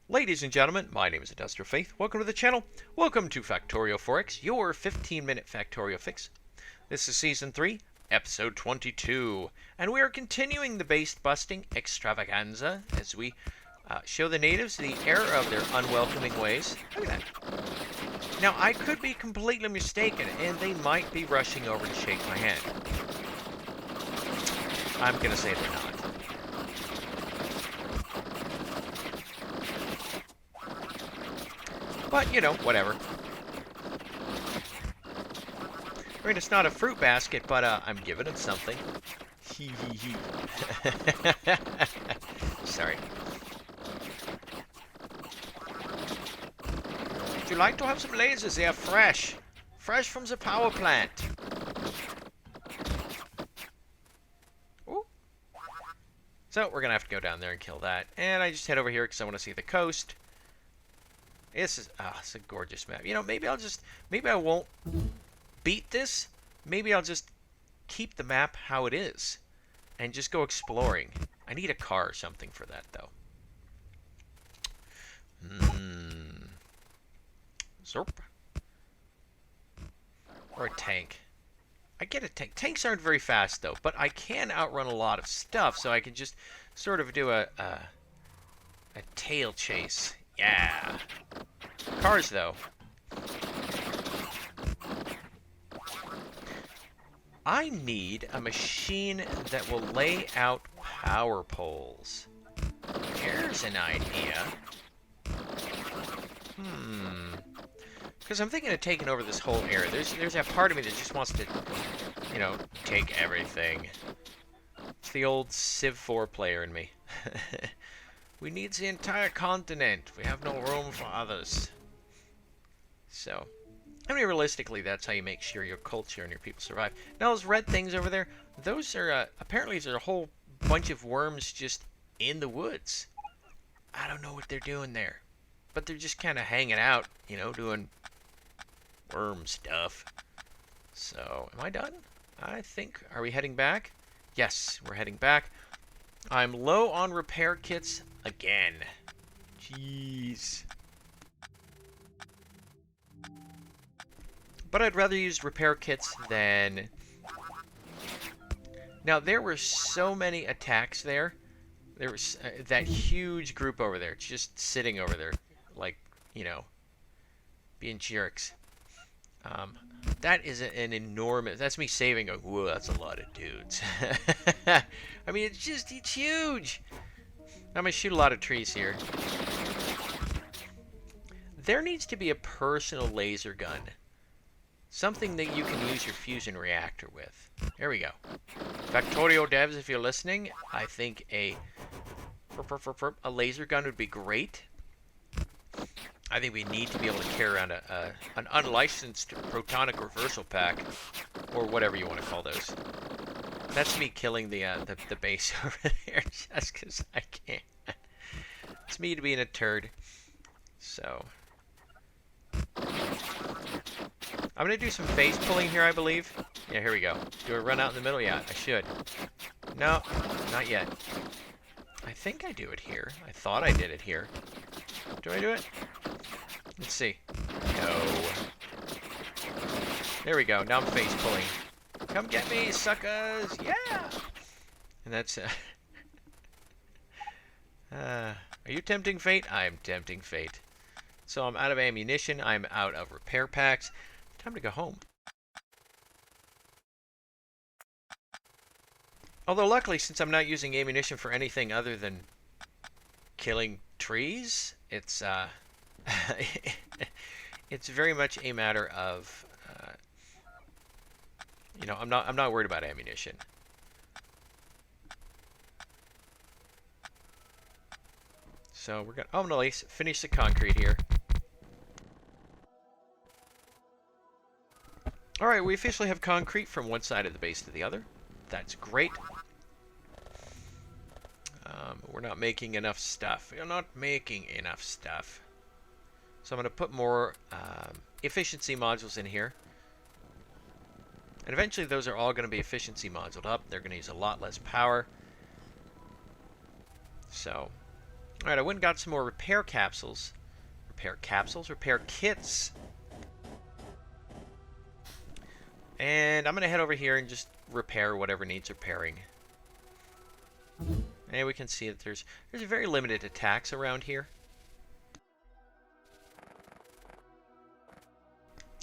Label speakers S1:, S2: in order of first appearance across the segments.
S1: Ladies and gentlemen, my name is IndustrialFaith. Welcome to the channel. Welcome to Factorio 4X, your 15-minute Factorio fix. This is Season 3, Episode 22, and we are continuing the base busting extravaganza as we show the natives the error of their unwelcoming ways. Look at that. Now, I could be completely mistaken, and they might be rushing over to shake my hand. I'm going to say they're not. But, you know, whatever. I mean, it's not a fruit basket, but I'm giving it something. Hee hee hee. Sorry. Would you like to have some lasers? They are fresh. Fresh from the power plant. Ooh. So, we're going to have to go down there and kill that. And I just head over here because I want to see the coast. This is, it's a gorgeous map. You know, maybe I won't beat this. Maybe I'll just keep the map how it is and just go exploring. I need a car or something for that, though. Zorp. Or a tank. I get a tank. Tanks aren't very fast, though, but I can outrun a lot of stuff, so I can just sort of do a tail chase. Yeah. Cars, though. I need a machine that will lay out power poles. Here's an idea. Because I'm thinking of taking over this whole area. There's that part of me that just wants to, you know, take everything. It's the old Civ 4 player in me. We need the entire continent. We have no room for others. So, I mean, realistically, that's how you make sure your culture and your people survive. Now, those red things over there, those are, apparently there's a whole bunch of worms just in the woods. I don't know what they're doing there. But they're just kind of hanging out, you know, doing worm stuff. So, am I done? I think, are we heading back? Yes, we're heading back. I'm low on repair kits again. Jeez. But I'd rather use repair kits than... Now, there were so many attacks there. There was that huge group over there, just sitting over there, like, you know, being jerks. That is an enormous... That's me saving a... Whoa, that's a lot of dudes. I mean, it's huge. I'm going to shoot a lot of trees here. There needs to be a personal laser gun. Something that you can use your fusion reactor with. There we go. Factorio devs, if you're listening, I think a laser gun would be great. I think we need to be able to carry around an unlicensed protonic reversal pack, or whatever you want to call those. That's me killing the base over there just because I can't. It's me being a turd. So I'm gonna do some face pulling here, I believe. Yeah, here we go. Do I run out in the middle? Yeah, I should. No, not yet. I think I do it here. I thought I did it here. Do I do it? Let's see. No. There we go. Now I'm face pulling. Come get me, suckers! Yeah! And that's... are you tempting fate? I'm tempting fate. So I'm out of ammunition. I'm out of repair packs. Time to go home. Although luckily, since I'm not using ammunition for anything other than killing trees, it's it's very much a matter of you know, I'm not worried about ammunition. So we're gonna I'm gonna finish the concrete here. All right, we officially have concrete from one side of the base to the other. That's great. We're not making enough stuff. We're not making enough stuff. So I'm going to put more efficiency modules in here. And eventually those are all going to be efficiency moduled up. They're going to use a lot less power. So Alright, I went and got some more repair capsules. Repair capsules? Repair kits. And I'm going to head over here and just repair whatever needs repairing. And we can see that there's very limited attacks around here.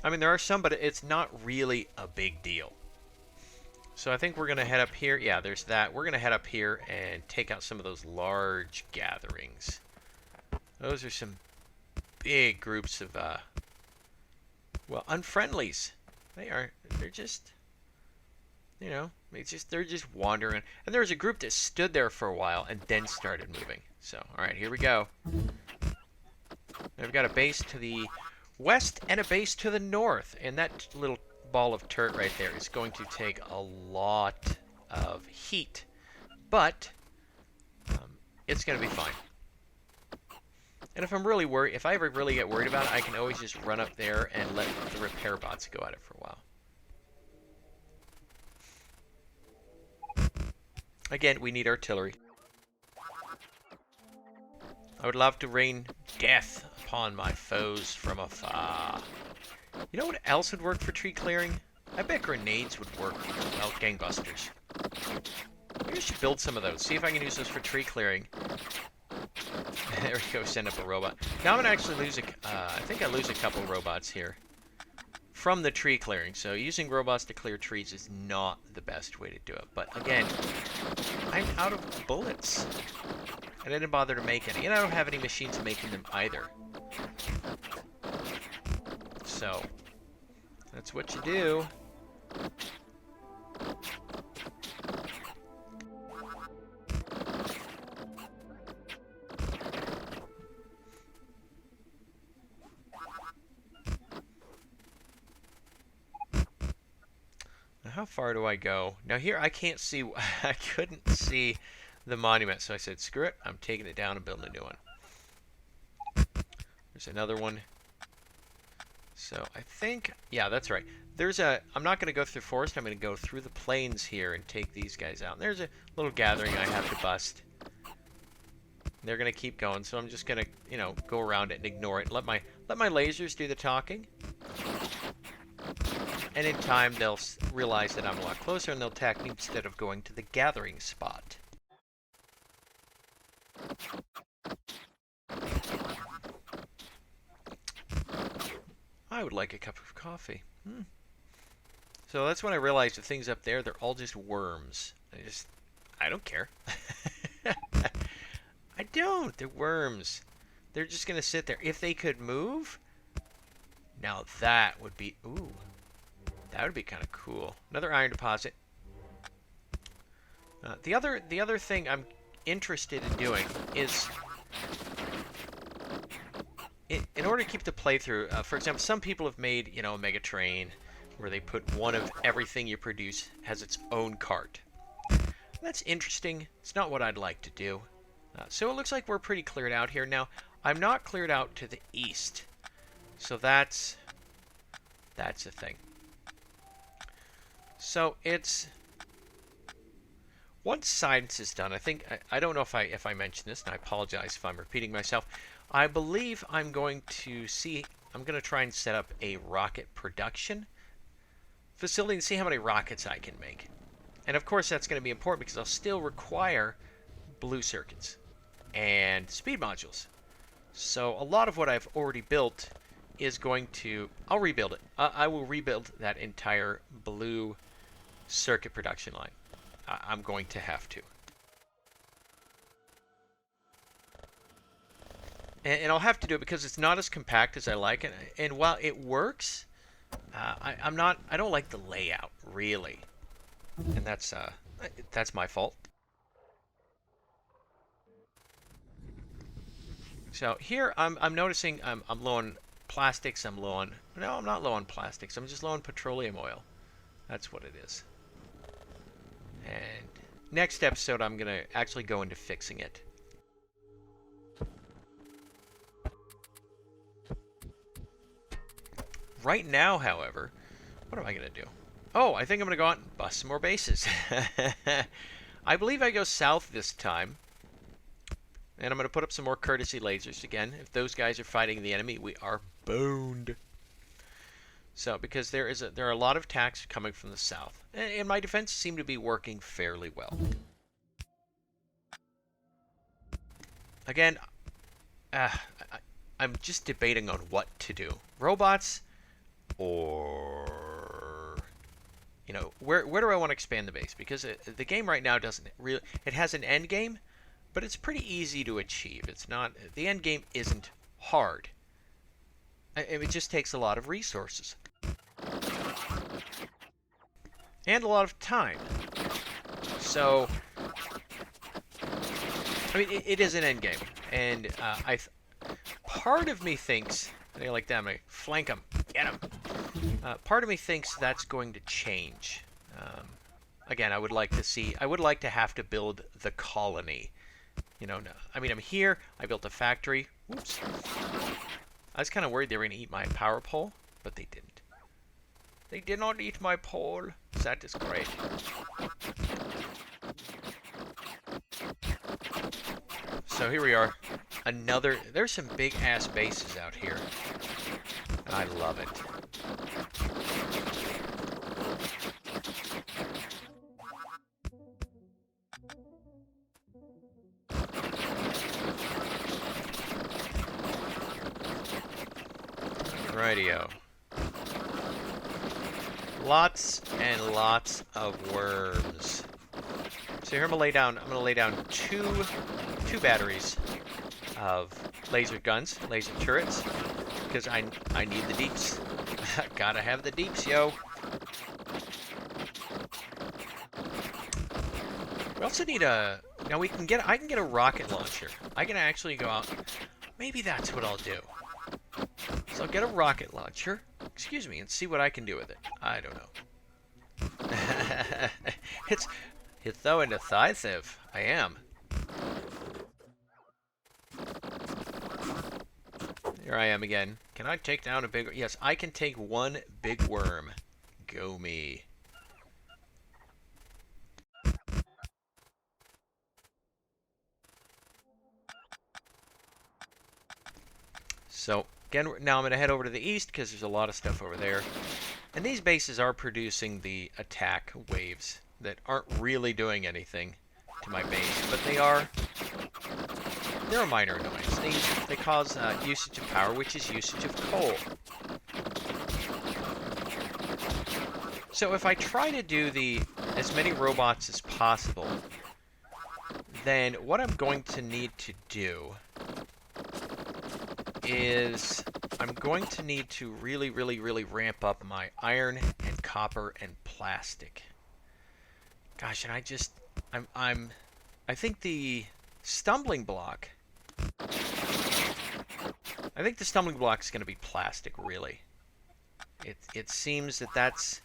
S1: I mean, there are some, but it's not really a big deal. So I think we're going to head up here. Yeah, there's that. We're going to head up here and take out some of those large gatherings. Those are some big groups of, well, unfriendlies. They're just, you know, they're just wandering. And there was a group that stood there for a while and then started moving. So, all right, here we go. I've got a base to the west and a base to the north. And that little ball of turret right there is going to take a lot of heat. But it's going to be fine. And if I'm really worried, if I ever really get worried about it, I can always just run up there and let the repair bots go at it for a while. Again, we need artillery. I would love to rain death upon my foes from afar. You know what else would work for tree clearing? I bet grenades would work. Well, gangbusters. Maybe I should build some of those. See if I can use those for tree clearing. There we go, send up a robot. Now I'm going to actually lose I think I lose a couple robots here from the tree clearing. So using robots to clear trees is not the best way to do it. But again, I'm out of bullets. I didn't bother to make any. And I don't have any machines making them either. So, that's what you do. Now, how far do I go? Now here I can't see, I couldn't see the monument, so I said, screw it, I'm taking it down and building a new one. There's another one. So I think, yeah, that's right. I'm not going to go through forest, I'm going to go through the plains here and take these guys out. And there's a little gathering I have to bust. They're going to keep going, so I'm just going to, you know, go around it and ignore it. Let my lasers do the talking. And in time, they'll realize that I'm a lot closer and they'll attack me instead of going to the gathering spot. I would like a cup of coffee. So that's when I realized the things up there, they're all just worms. I don't care. I don't. They're worms. They're just going to sit there. If they could move, now that would be, ooh, that would be kind of cool. Another iron deposit. The other thing I'm interested in doing is, in order to keep the playthrough, for example, some people have made, you know, a mega train where they put one of everything you produce has its own cart. That's interesting. It's not what I'd like to do. So it looks like we're pretty cleared out here. Now, I'm not cleared out to the east. So that's a thing. So it's, once science is done, I think, I don't know if I mentioned this, and I apologize if I'm repeating myself. I believe I'm going to try and set up a rocket production facility and see how many rockets I can make. And of course that's going to be important because I'll still require blue circuits and speed modules. So a lot of what I've already built is going to, I'll rebuild it. I will rebuild that entire blue circuit production line. I'm going to have to. And I'll have to do it because it's not as compact as I like it. And while it works, I don't like the layout, really. And that's my fault. So here I'm noticing I'm low on plastics. No, I'm not low on plastics. I'm just low on petroleum oil. That's what it is. And next episode I'm going to actually go into fixing it. Right now, however, what am I going to do? Oh, I think I'm going to go out and bust some more bases. I believe I go south this time. And I'm going to put up some more courtesy lasers. Again, if those guys are fighting the enemy, we are boned. So, because there are a lot of attacks coming from the south. And my defense seem to be working fairly well. Again, I'm just debating on what to do. Robots, or, you know, where do I want to expand the base? Because the game right now doesn't really, it has an end game, but it's pretty easy to achieve. It's not, the end game isn't hard. It just takes a lot of resources. And a lot of time. So, I mean, it is an end game. And part of me thinks, like that, I flank him, get him. Part of me thinks that's going to change. Again, I would like to have to build the colony. You know, I mean, I'm here, I built a factory. Whoops. I was kind of worried they were going to eat my power pole, but they didn't. They did not eat my pole. That is great. So here we are. There's some big ass bases out here. And I love it. Rightio. Lots and lots of worms. So here I'm gonna lay down two batteries of laser guns, laser turrets, because I need the deeps. Gotta have the deeps, yo. We also need I can get a rocket launcher. I can actually go out. Maybe that's what I'll do. So I'll get a rocket launcher, excuse me, and see what I can do with it. I don't know. It's so indecisive. I am. Here I am again. Can I take down a big... Yes, I can take one big worm. Go me. So, again, now I'm going to head over to the east because there's a lot of stuff over there. And these bases are producing the attack waves that aren't really doing anything to my base, but they're a minor annoyance. They cause usage of power, which is usage of coal. So if I try to do as many robots as possible, then what I'm going to need to do is I'm going to need to really, really, really ramp up my iron and copper and plastic. Gosh, and I think the stumbling block. I think the stumbling block is going to be plastic, really. It seems that's.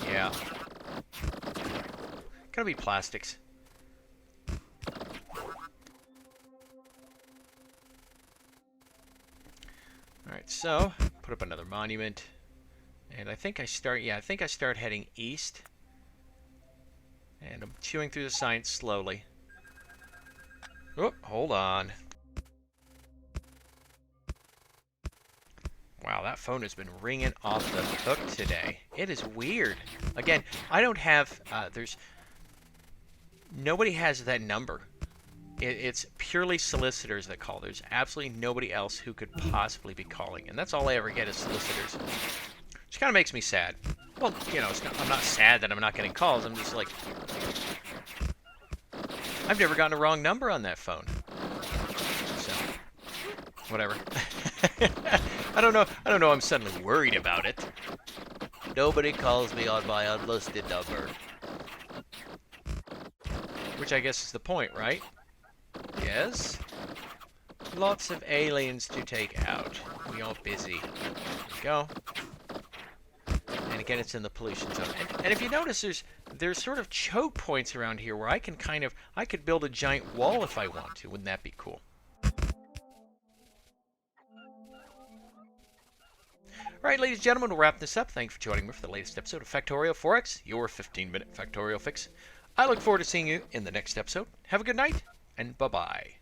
S1: Yeah. Gonna be plastics. Alright, so put up another monument. And I think I start heading east. And I'm chewing through the science slowly. Oh, hold on. Wow, that phone has been ringing off the hook today. It is weird. Again, I don't have, nobody has that number. It's purely solicitors that call. There's absolutely nobody else who could possibly be calling. And that's all I ever get is solicitors. Which kind of makes me sad. Well, you know, I'm not sad that I'm not getting calls. I'm just like, I've never gotten a wrong number on that phone. So, whatever. I don't know. I'm suddenly worried about it. Nobody calls me on my unlisted number. Which I guess is the point, right? Yes? Lots of aliens to take out. We are busy. There we go. And again, it's in the pollution zone. And if you notice, there's sort of choke points around here where I could build a giant wall if I want to. Wouldn't that be cool? Alright, ladies and gentlemen, we'll wrap this up. Thanks for joining me for the latest episode of Factorio 4X, your 15-minute Factorio fix. I look forward to seeing you in the next episode. Have a good night, and bye-bye.